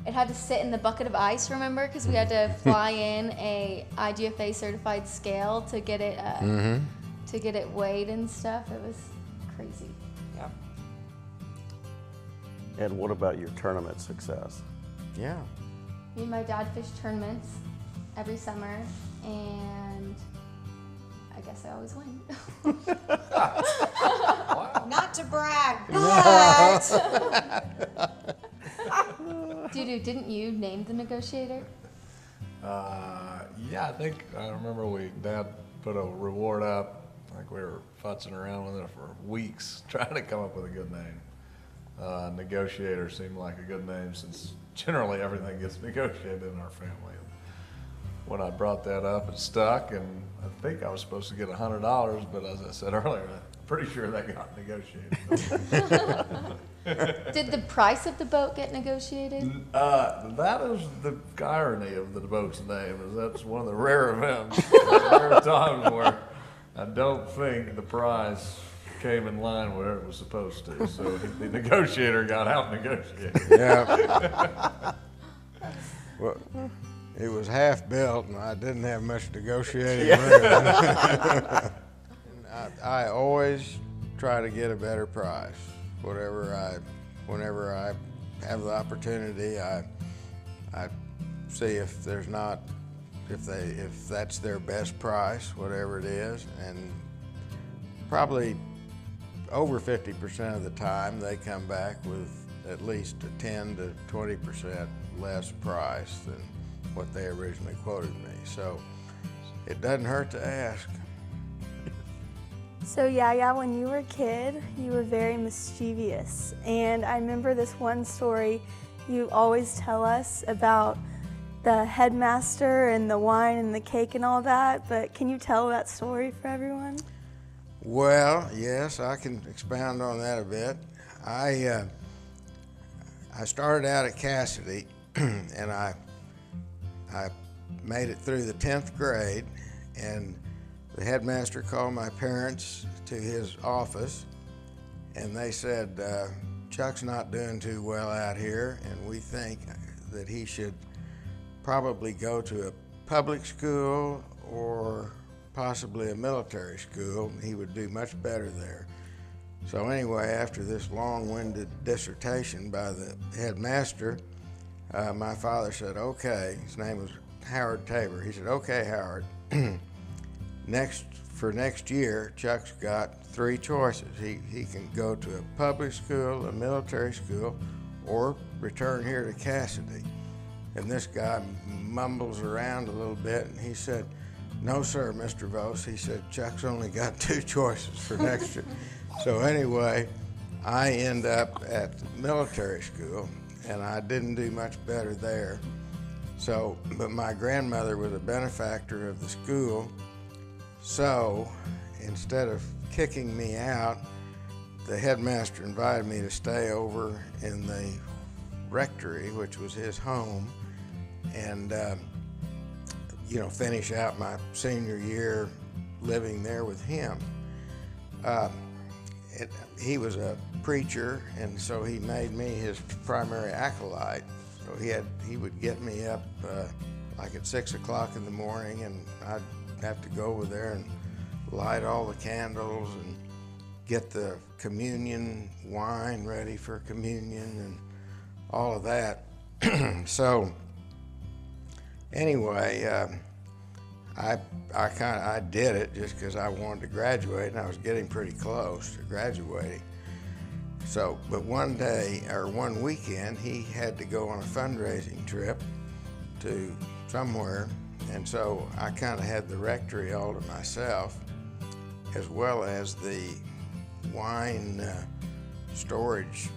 It had to sit in the bucket of ice, remember? Because we had to fly in a IGFA certified scale to get it weighed and stuff. It was crazy. Yeah. And what about your tournament success? Yeah. Me and my dad fished tournaments every summer, and I guess I always win. Not to brag, but Dude, didn't you name the negotiator? Yeah, I remember Dad put a reward up. I think we were futzing around with it for weeks trying to come up with a good name. Negotiator seemed like a good name since generally everything gets negotiated in our family. When I brought that up, it stuck, and I think I was supposed to get $100, but as I said earlier, I'm pretty sure that got negotiated. Did the price of the boat get negotiated? That is the irony of the boat's name, is that's one of the rare events, rare times where I don't think the price came in line where it was supposed to. So the negotiator got out negotiated. Yeah. Well, it was half built, and I didn't have much negotiating room. I always try to get a better price. Whenever I have the opportunity, I see if that's their best price, whatever it is, and probably over 50% of the time they come back with at least a 10 to 20% less price than what they originally quoted me. So it doesn't hurt to ask. So Yaya, when you were a kid, you were very mischievous. And I remember this one story you always tell us about the headmaster and the wine and the cake and all that, but can you tell that story for everyone? Well, yes, I can expound on that a bit. I started out at Cassidy, and I made it through the 10th grade, and the headmaster called my parents to his office, and they said, Chuck's not doing too well out here, and we think that he should probably go to a public school or possibly a military school. He would do much better there. So anyway, after this long-winded dissertation by the headmaster, my father said, okay, his name was Howard Tabor. He said, okay, Howard, for next year, Chuck's got 3 choices. He can go to a public school, a military school, or return here to Cassidy. And this guy mumbles around a little bit, and he said, no, sir, Mr. Vose. He said, Chuck's only got 2 choices for next year. So anyway, I end up at military school, and I didn't do much better there. So, but my grandmother was a benefactor of the school, so instead of kicking me out, the headmaster invited me to stay over in the rectory, which was his home, and finish out my senior year living there with him. He was a preacher, and so he made me his primary acolyte. So he would get me up like at 6 o'clock in the morning, and I'd have to go over there and light all the candles and get the communion wine ready for communion and all of that. So anyway, I did it just because I wanted to graduate, and I was getting pretty close to graduating. So, but one weekend, he had to go on a fundraising trip to somewhere, and so I kind of had the rectory all to myself, as well as the wine storage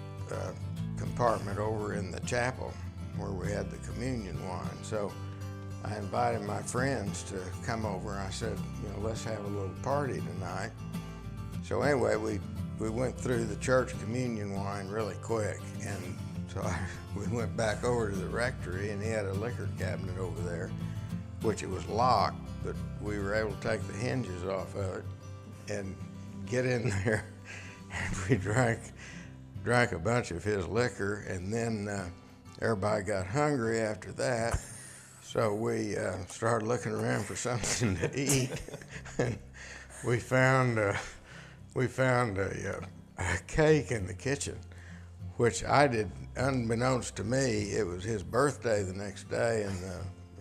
compartment over in the chapel where we had the communion wine. So I invited my friends to come over, and I said, let's have a little party tonight. So anyway, we went through the church communion wine really quick, and so we went back over to the rectory, and he had a liquor cabinet over there, which it was locked, but we were able to take the hinges off of it and get in there, and we drank a bunch of his liquor, and then everybody got hungry after that. So we started looking around for something to eat, and we found a cake in the kitchen, which I did, unbeknownst to me. It was his birthday the next day,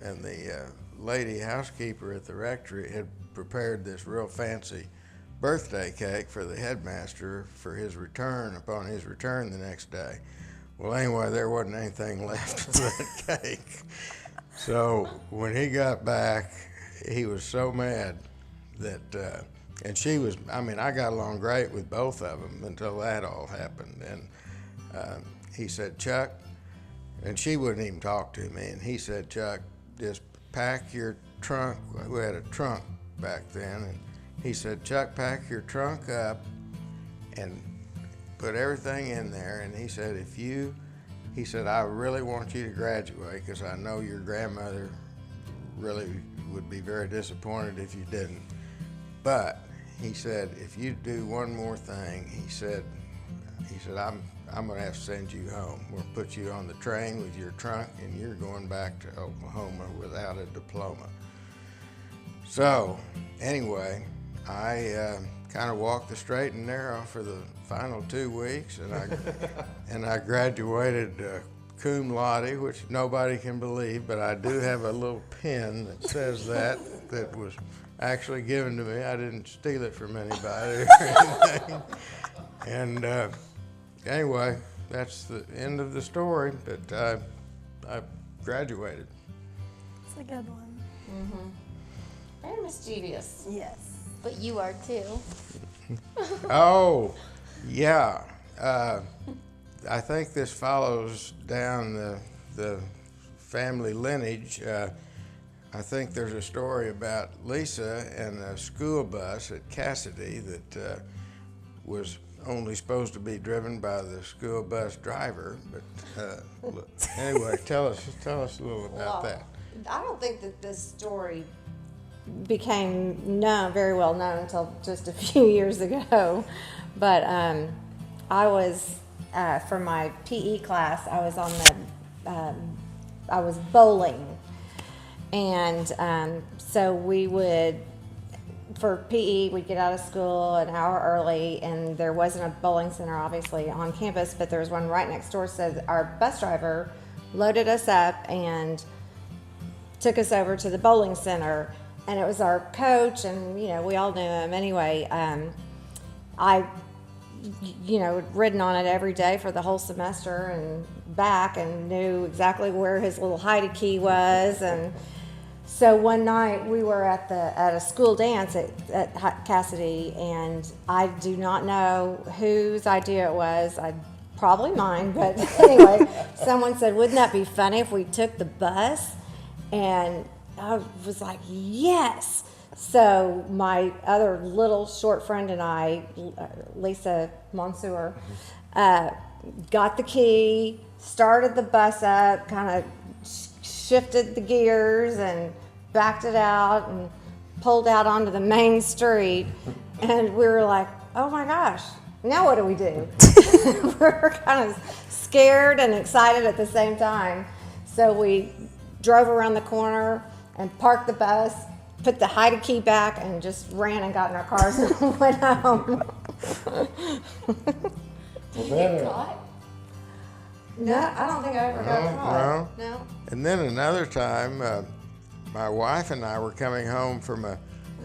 and the lady housekeeper at the rectory had prepared this real fancy birthday cake for the headmaster for his return, upon his return the next day. Well, anyway, there wasn't anything left of that cake. So when he got back, he was so mad that, and she was, I mean, I got along great with both of them until that all happened. And he said, Chuck, and she wouldn't even talk to me, and he said, Chuck, just pack your trunk. We had a trunk back then, and he said, Chuck, pack your trunk up and put everything in there. And he said, he said, I really want you to graduate because I know your grandmother really would be very disappointed if you didn't. But he said, if you do one more thing, he said, I'm going to have to send you home. We'll put you on the train with your trunk, and you're going back to Oklahoma without a diploma. So anyway, I kind of walked the straight and narrow for the final 2 weeks, and I graduated cum laude, which nobody can believe, but I do have a little pin that says that was actually given to me. I didn't steal it from anybody or anything. And anyway, that's the end of the story, but I graduated. It's a good one. Mm-hmm. Very mischievous. Yes. But you are too. Oh, yeah. I think this follows down the family lineage. I think there's a story about Lisa and a school bus at Cassidy that was only supposed to be driven by the school bus driver. But anyway, tell us a little about that. I don't think that this story became very well known until just a few years ago. But I was, for my PE class, I was on I was bowling. And so we would, for PE, we'd get out of school an hour early, and there wasn't a bowling center, obviously, on campus, but there was one right next door. So our bus driver loaded us up and took us over to the bowling center. And it was our coach, and, we all knew him. Anyway, I, had ridden on it every day for the whole semester and back, and knew exactly where his little hide key was. And so one night we were at a school dance at Cassidy, and I do not know whose idea it was. Probably mine, but anyway, someone said, wouldn't that be funny if we took the bus? And I was like, yes. So my other little short friend and I, Lisa Monsour, got the key, started the bus up, kind of shifted the gears and backed it out and pulled out onto the main street. And we were like, oh my gosh, now what do we do? We were kind of scared and excited at the same time. So we drove around the corner and parked the bus, put the hide key back, and just ran and got in our cars and went home. Did you get caught? No, I don't think I ever got caught. No. And then another time, my wife and I were coming home from a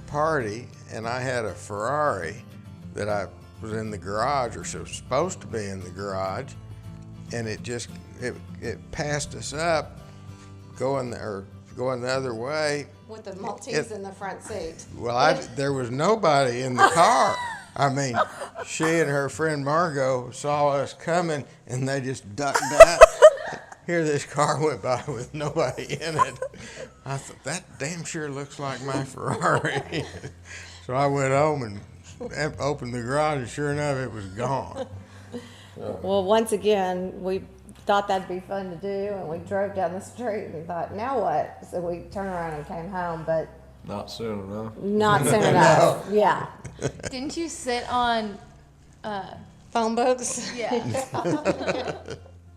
party, and I had a Ferrari that I was in the garage, or so supposed to be in the garage, and it passed us up going the other way. With the Maltese in the front seat. Well, there was nobody in the car. I mean, she and her friend Margot saw us coming, and they just ducked out. Here this car went by with nobody in it. I thought, that damn sure looks like my Ferrari. So I went home and opened the garage, and sure enough, it was gone. Well, once again, we thought that'd be fun to do, and we drove down the street and thought, now what? So we turned around and came home, but Not soon enough. not soon enough. Yeah. Didn't you sit on, Phone books? yeah.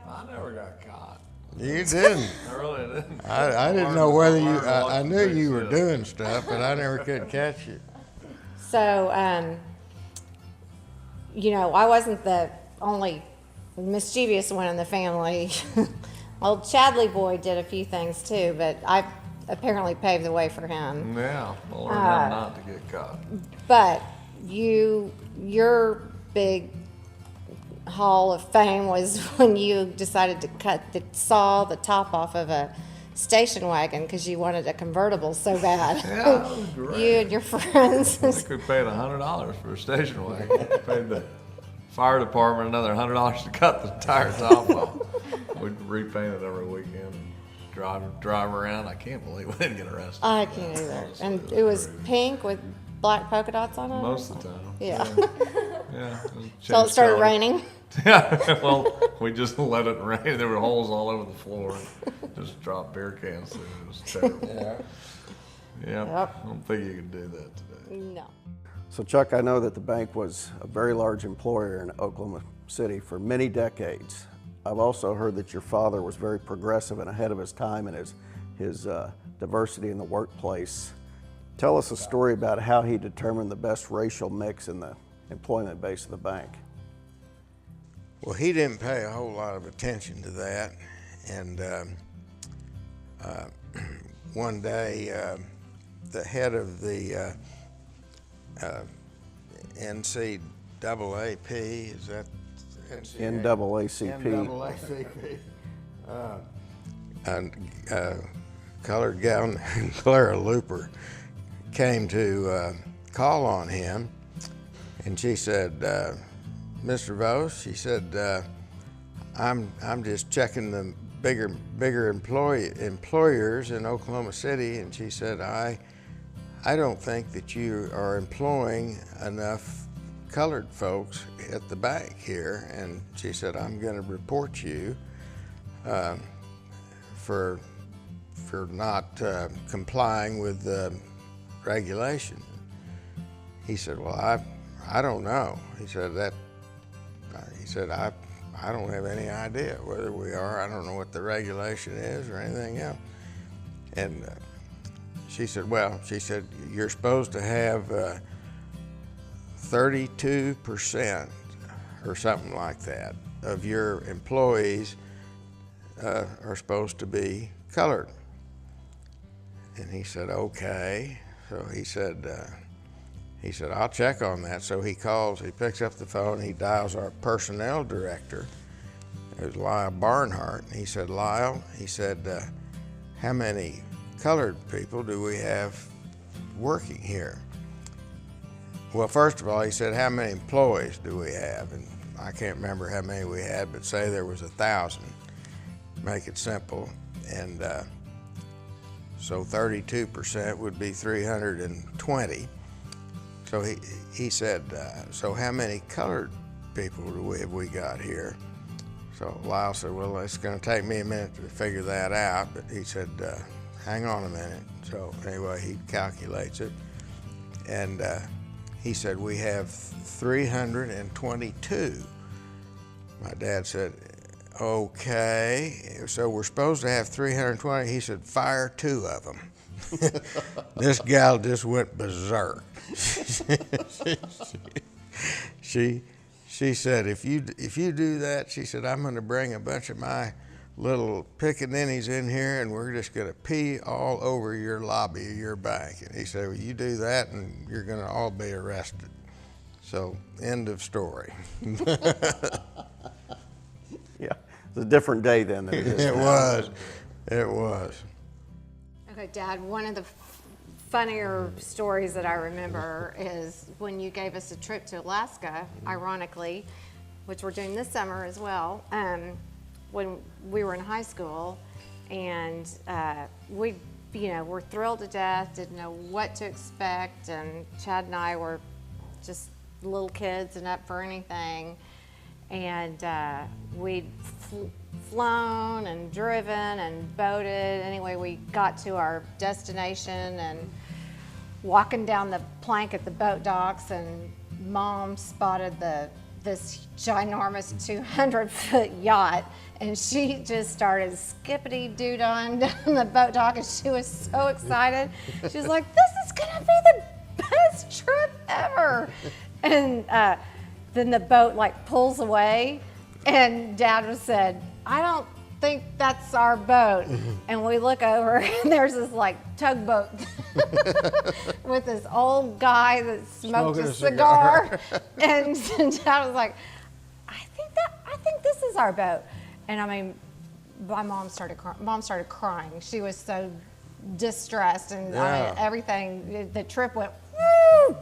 I never got caught. You didn't. I really didn't. I didn't know whether you, I knew you were doing stuff, but I never could catch you. So, I wasn't the only mischievous one in the family. Well, Chadley boy did a few things too, but I apparently paved the way for him. Yeah, I'll learn how not to get caught. But your big hall of fame was when you decided to saw the top off of a station wagon because you wanted a convertible so bad. Yeah, that was great. You and your friends. I think we paid $100 for a station wagon. We paid the fire department another $100 to cut the tires off. We'd repaint it every weekend and drive around. I can't believe we didn't get arrested. I can't either. And it was pink with black polka dots on it? Most of the time. Yeah. Yeah. So it started raining? Yeah, well, we just let it rain. There were holes all over the floor. Just dropped beer cans through. It was terrible. Yeah. Yep. I don't think you could do that today. No. So Chuck, I know that the bank was a very large employer in Oklahoma City for many decades. I've also heard that your father was very progressive and ahead of his time in his diversity in the workplace. Tell us a story about how he determined the best racial mix in the employment base of the bank. Well, he didn't pay a whole lot of attention to that, and one day the head of the NCAAP, is that NAACP. NAACP, colored gal named Clara Looper came to call on him, and she said, Mr. Vose, she said, I'm just checking the bigger employers in Oklahoma City, and she said, I don't think that you are employing enough colored folks at the bank here, and she said, I'm going to report you for not complying with the regulation. He said, well, I don't know. He said I don't have any idea whether we are. I don't know what the regulation is or anything else. And she said, well, you're supposed to have 32% or something like that of your employees are supposed to be colored. And he said, okay. So he said, I'll check on that. So he picks up the phone, he dials our personnel director. It was Lyle Barnhart. And he said, Lyle, how many colored people do we have working here? Well, first of all, he said, how many employees do we have? And I can't remember how many we had, but say there was 1,000. Make it simple. And so 32% would be 320. So he said, so how many colored people have we got here? So Lyle said, well, it's going to take me a minute to figure that out. But he said, hang on a minute. So anyway, he calculates it. And he said, we have 322. My dad said, okay, so we're supposed to have 320. He said, fire 2 of them. This gal just went berserk. She said, if you do that, she said, I'm going to bring a bunch of my little pickaninnies in here, and we're just going to pee all over your lobby of your bank. And he said, well, you do that, and you're going to all be arrested. So, end of story. Yeah, it's a different day then than it is now. It was. Okay, Dad, one of the funnier stories that I remember is when you gave us a trip to Alaska, ironically, which we're doing this summer as well, when we were in high school, and we, were thrilled to death, didn't know what to expect, and Chad and I were just little kids and up for anything, and we'd flown and driven and boated. Anyway, we got to our destination and walking down the plank at the boat docks, and Mom spotted this ginormous 200-foot yacht, and she just started skippity-doo-dah down the boat dock, and she was so excited. She was like, this is gonna be the best trip ever. And then the boat pulls away, and Dad said, I don't think that's our boat. And we look over, and there's this tugboat with this old guy that smoked a cigar. And Dad was like, I think this is our boat. And I mean, my mom started crying. She was so distressed, and Yeah. everything. The trip went, woo!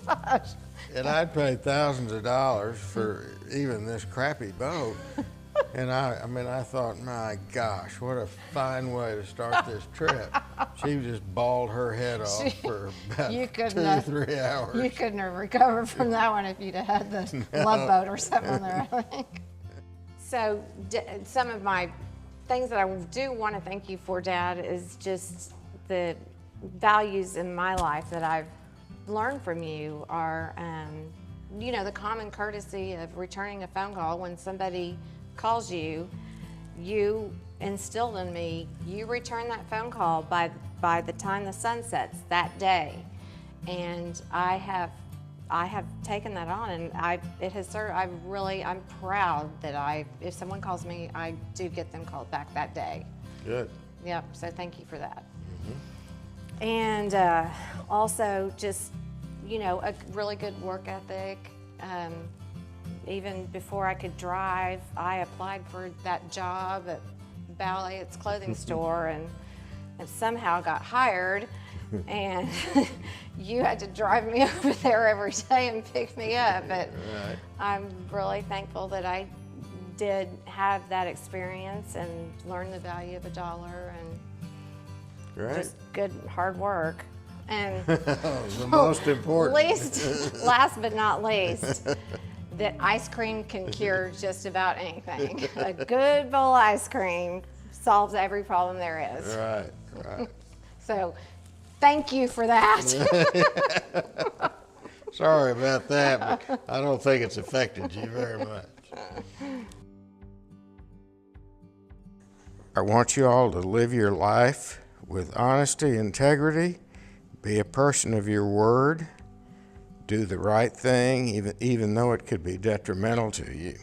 Gosh. And I'd paid thousands of dollars for even this crappy boat. And I thought, my gosh, what a fine way to start this trip. She just bawled her head off for about 2-3 hours. You couldn't have recovered from that one if you'd have had the love boat or something on there, I think. So some of my things that I do want to thank you for, Dad, is just the values in my life that I've learned from you are, the common courtesy of returning a phone call when somebody calls you. You instilled in me, you return that phone call by the time the sun sets that day. And I have taken that on, and I'm proud that if someone calls me, I do get them called back that day. Good. Yep, so thank you for that. And also just, a really good work ethic. Even before I could drive, I applied for that job at Ballet's clothing store and somehow got hired. And you had to drive me over there every day and pick me up. But Right. I'm really thankful that I did have that experience and learn the value of $1 and Great. just good hard work. And The most important. last but not least, that ice cream can cure just about anything. A good bowl of ice cream solves every problem there is. Right. So thank you for that. Sorry about that, but I don't think it's affected you very much. I want you all to live your life with honesty, integrity, be a person of your word, do the right thing even though it could be detrimental to you.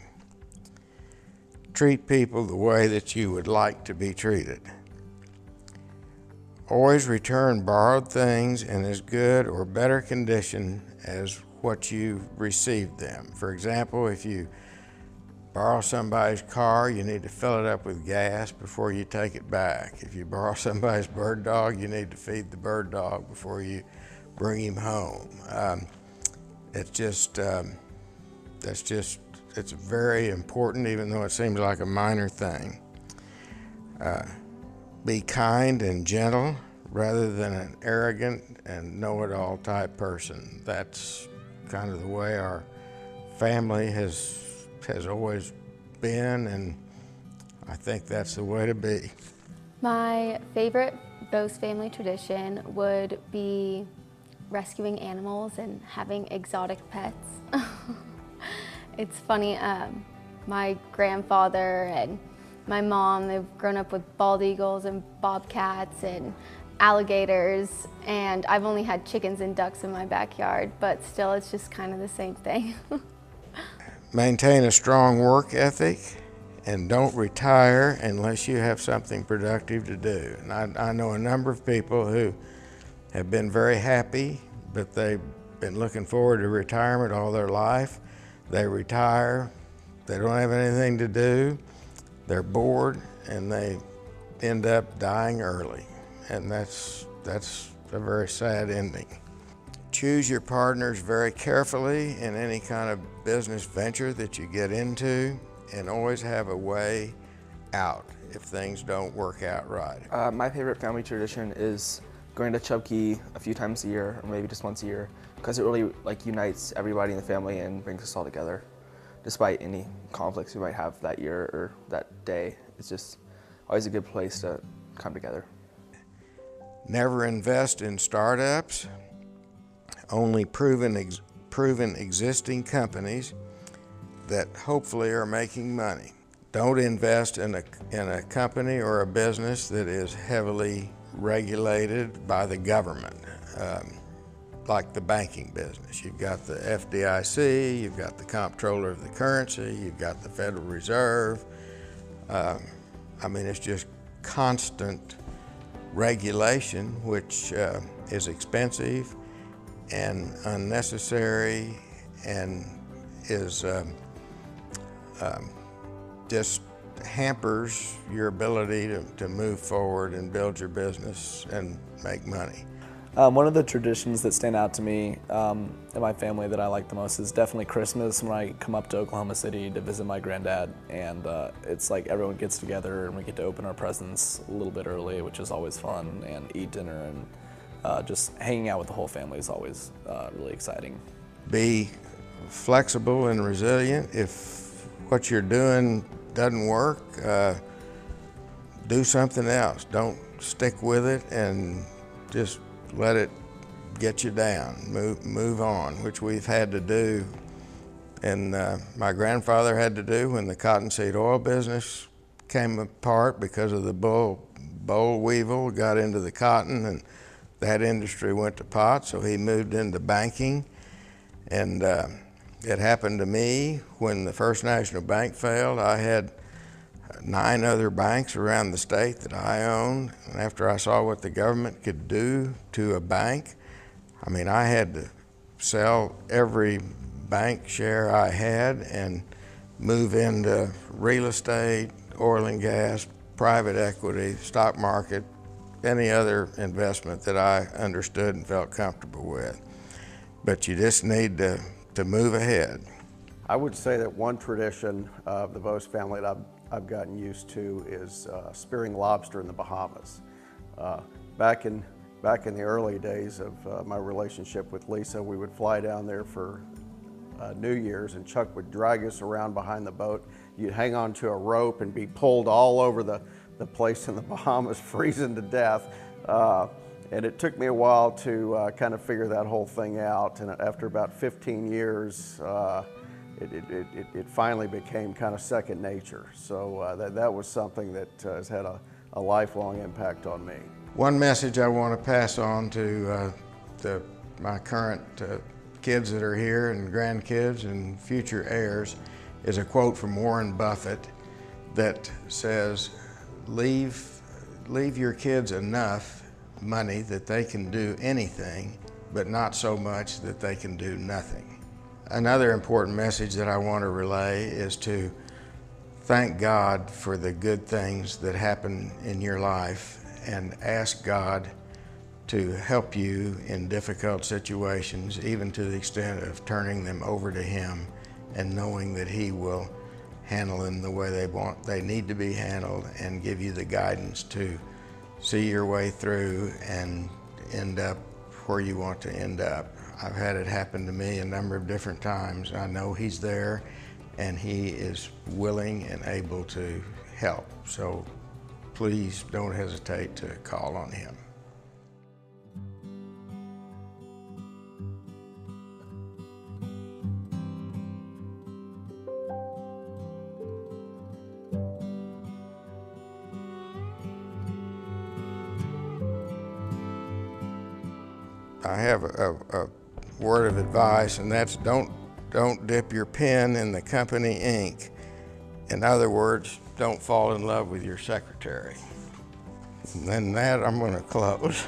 Treat people the way that you would like to be treated. Always return borrowed things in as good or better condition as what you received them. For example, if you borrow somebody's car, you need to fill it up with gas before you take it back. If you borrow somebody's bird dog, you need to feed the bird dog before you bring him home. It's very important, even though it seems like a minor thing. Be kind and gentle rather than an arrogant and know-it-all type person. That's kind of the way our family has always been, and I think that's the way to be. My favorite Vose family tradition would be rescuing animals and having exotic pets. It's funny, my grandfather and my mom, they've grown up with bald eagles and bobcats and alligators, and I've only had chickens and ducks in my backyard, but still it's just kind of the same thing. Maintain a strong work ethic and don't retire unless you have something productive to do. And I know a number of people who have been very happy, but they've been looking forward to retirement all their life. They retire, they don't have anything to do, they're bored, and they end up dying early. And that's a very sad ending. Choose your partners very carefully in any kind of business venture that you get into, and always have a way out if things don't work out right. My favorite family tradition is going to Chubkey a few times a year, or maybe just once a year, because it really unites everybody in the family and brings us all together, despite any conflicts we might have that year or that day. It's just always a good place to come together. Never invest in startups, only proven existing companies that hopefully are making money. Don't invest in a company or a business that is heavily regulated by the government, like the banking business. You've got the FDIC, you've got the comptroller of the currency, you've got the Federal Reserve. It's just constant regulation, which is expensive and unnecessary, and is just hampers your ability to move forward and build your business and make money. One of the traditions that stand out to me in my family that I like the most is definitely Christmas, when I come up to Oklahoma City to visit my granddad, and it's like everyone gets together and we get to open our presents a little bit early, which is always fun, and eat dinner, and just hanging out with the whole family is always really exciting. Be flexible and resilient. If what you're doing doesn't work, do something else. Don't stick with it and just let it get you down. Move on, which we've had to do, and my grandfather had to do when the cottonseed oil business came apart because of the boll weevil got into the cotton, and that industry went to pot, so he moved into banking. And it happened to me when the First National Bank failed. I had 9 other banks around the state that I owned, and after I saw what the government could do to a bank, I mean, I had to sell every bank share I had and move into real estate, oil and gas, private equity, stock market, any other investment that I understood and felt comfortable with. But you just need to move ahead. I would say that one tradition of the Vose family that I've gotten used to is spearing lobster in the Bahamas. Back in the early days of my relationship with Lisa, we would fly down there for New Year's, and Chuck would drag us around behind the boat. You'd hang on to a rope and be pulled all over the place in the Bahamas, freezing to death. And it took me a while to kind of figure that whole thing out. And after about 15 years, it finally became kind of second nature. So that was something that has had a lifelong impact on me. One message I want to pass on to my current kids that are here and grandkids and future heirs is a quote from Warren Buffett that says, leave your kids enough money that they can do anything, but not so much that they can do nothing. Another important message that I want to relay is to thank God for the good things that happen in your life and ask God to help you in difficult situations, even to the extent of turning them over to Him and knowing that He will handle them the way they need to be handled, and give you the guidance to see your way through and end up where you want to end up. I've had it happen to me a number of different times. I know He's there and He is willing and able to help. So please don't hesitate to call on Him. I have a word of advice, and that's don't dip your pen in the company ink. In other words, don't fall in love with your secretary. And then that I'm going to close.